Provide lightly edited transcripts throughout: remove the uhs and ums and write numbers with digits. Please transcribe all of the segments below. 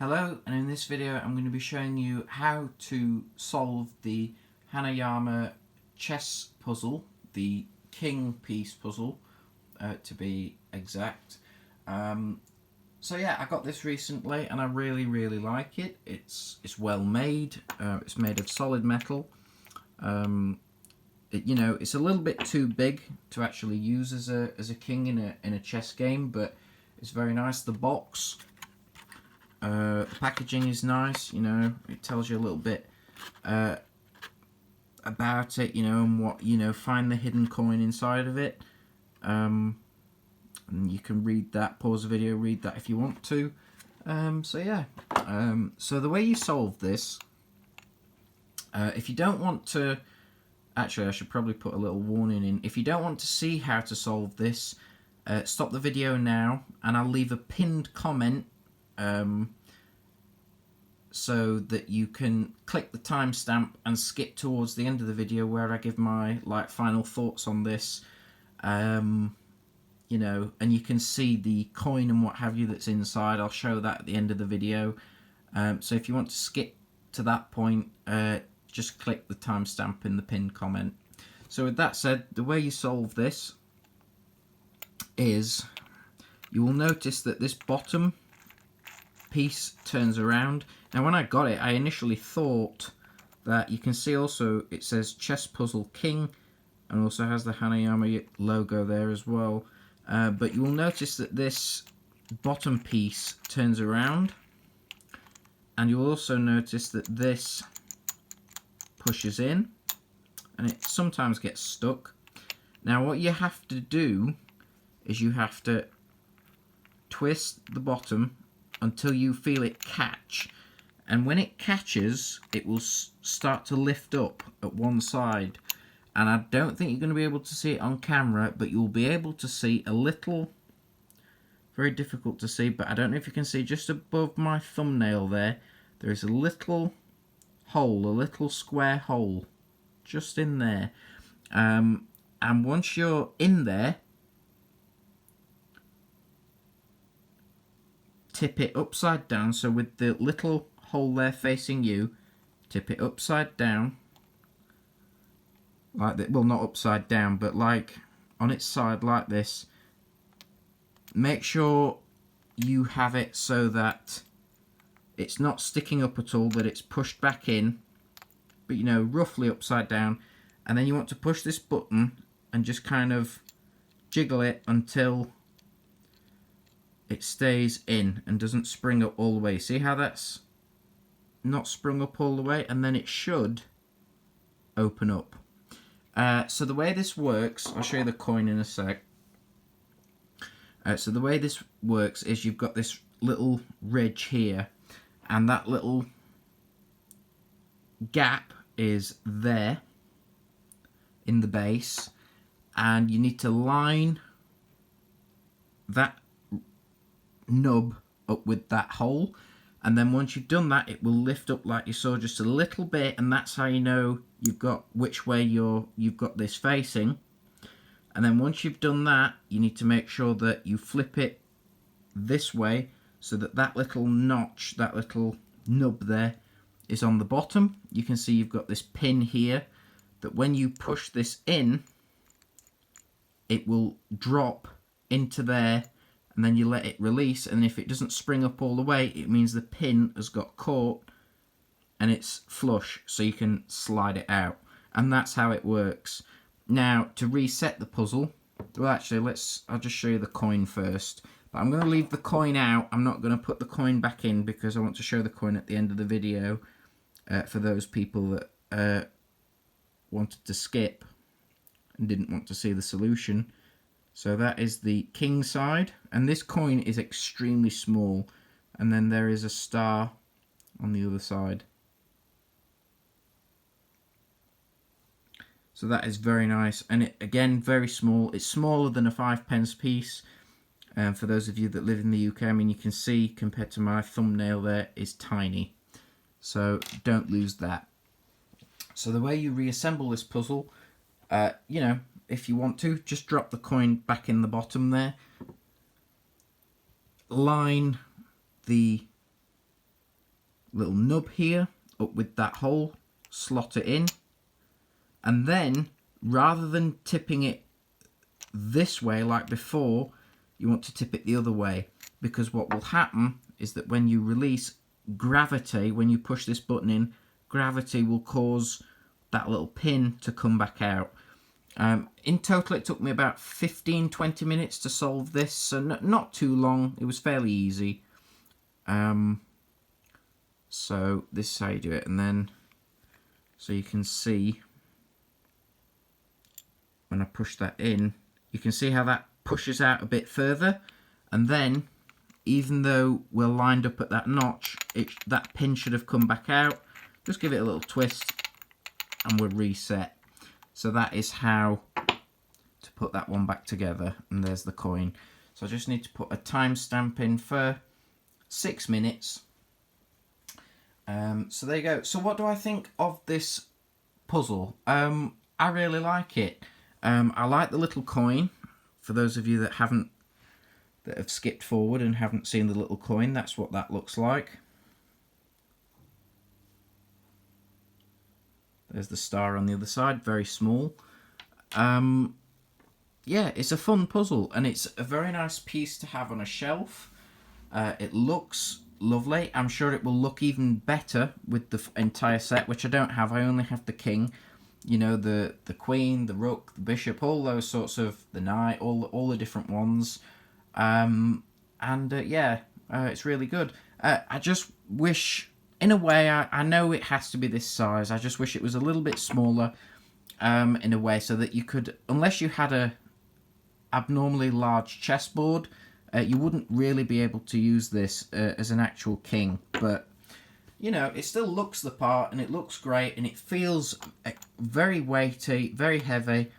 Hello, and in this video I'm going to be showing you how to solve the Hanayama chess puzzle, the king piece puzzle to be exact. So yeah, I got this recently and I really like it. It's well made, it's made of solid metal. It's a little bit too big to actually use as a king in a chess game, but it's very nice. The box, the packaging is nice. It tells you a little bit about it, and what, find the hidden coin inside of it. And you can read that, pause the video, read that if you want to. So the way you solve this, if you don't want to, actually I should probably put a little warning in. If you don't want to see how to solve this, stop the video now and I'll leave a pinned comment so that you can click the timestamp and skip towards the end of the video where I give my final thoughts on this. And you can see the coin and what have you that's inside. I'll show that at the end of the video. So if you want to skip to that point, just click the timestamp in the pinned comment. So with that said, the way you solve this is you will notice that this bottom piece turns around. Now when I got it, I initially thought that, you can see also it says Chess Puzzle King and also has the Hanayama logo there as well. But you will notice that this bottom piece turns around, and you'll also notice that this pushes in and it sometimes gets stuck. Now what you have to do is you have to twist the bottom until you feel it catch, and when it catches it will start to lift up at one side. And I don't think you're going to be able to see it on camera, but you'll be able to see a little, very difficult to see, but I don't know if you can see just above my thumbnail there is a little hole, a little square hole just in there. And once you're in there, tip it upside down. So with the little hole there facing you, tip it upside down. Like that, well, not upside down, but like on its side like this. Make sure you have it so that it's not sticking up at all, that it's pushed back in, but roughly upside down. And then you want to push this button and just kind of jiggle it until it stays in and doesn't spring up all the way. See how that's not sprung up all the way? And then it should open up. So the way this works, I'll show you the coin in a sec. So the way this works is you've got this little ridge here, and that little gap is there in the base, and you need to line that nub up with that hole, and then once you've done that it will lift up like you saw, just a little bit, and that's how you know you've got which way you've got this facing. And then once you've done that, you need to make sure that you flip it this way so that that little notch, that little nub there, is on the bottom. You can see you've got this pin here that when you push this in, it will drop into there, and then you let it release, and if it doesn't spring up all the way, it means the pin has got caught and it's flush, so you can slide it out. And that's how it works. Now to reset the puzzle, well actually I'll just show you the coin first, but I'm going to leave the coin out. I'm not going to put the coin back in because I want to show the coin at the end of the video for those people that wanted to skip and didn't want to see the solution. So that is the king side, and this coin is extremely small, and then there is a star on the other side. So that is very nice, and it, again, very small. It's smaller than a 5p piece. For those of you that live in the UK, I mean, you can see compared to my thumbnail there, is tiny. So don't lose that. So the way you reassemble this puzzle, if you want to, just drop the coin back in the bottom there. Line the little nub here up with that hole, slot it in, and then rather than tipping it this way like before, you want to tip it the other way, because what will happen is that when you release, gravity, when you push this button in, gravity will cause that little pin to come back out. In total it took me about 15-20 minutes to solve this, so not too long. It was fairly easy. So this is how you do it, and then so you can see when I push that in, you can see how that pushes out a bit further, and then even though we're lined up at that notch, that pin should have come back out. Just give it a little twist and we're reset. So that is how to put that one back together, and there's the coin. So I just need to put a timestamp in for 6 minutes. So there you go. So what do I think of this puzzle? I really like it. I like the little coin. For those of you that have skipped forward and haven't seen the little coin, that's what that looks like. There's the star on the other side, very small. Yeah, it's a fun puzzle, and it's a very nice piece to have on a shelf. It looks lovely. I'm sure it will look even better with the entire set, which I don't have. I only have the king. You know, the queen, the rook, the bishop, all those sorts of, the knight, all the different ones. Yeah, it's really good. I just wish, in a way, I know it has to be this size. I just wish it was a little bit smaller, in a way, so that you could, unless you had a abnormally large chessboard, you wouldn't really be able to use this as an actual king. But you know, it still looks the part, and it looks great, and it feels very weighty, very heavy,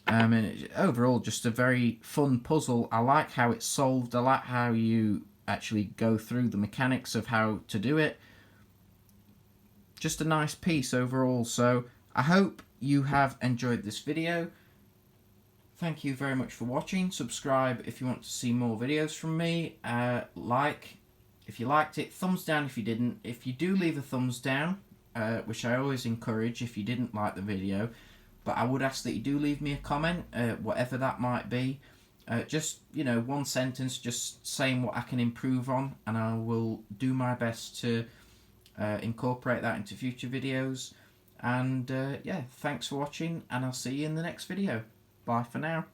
and overall just a very fun puzzle. I like how it's solved. I like how you actually go through the mechanics of how to do it. Just a nice piece overall. So I hope you have enjoyed this video. Thank you very much for watching. Subscribe if you want to see more videos from me. Like if you liked it, thumbs down if you didn't. If you do leave a thumbs down, which I always encourage if you didn't like the video, but I would ask that you do leave me a comment, whatever that might be. Just, you know, one sentence, just saying what I can improve on, and I will do my best to incorporate that into future videos. And yeah, thanks for watching, and I'll see you in the next video. Bye for now.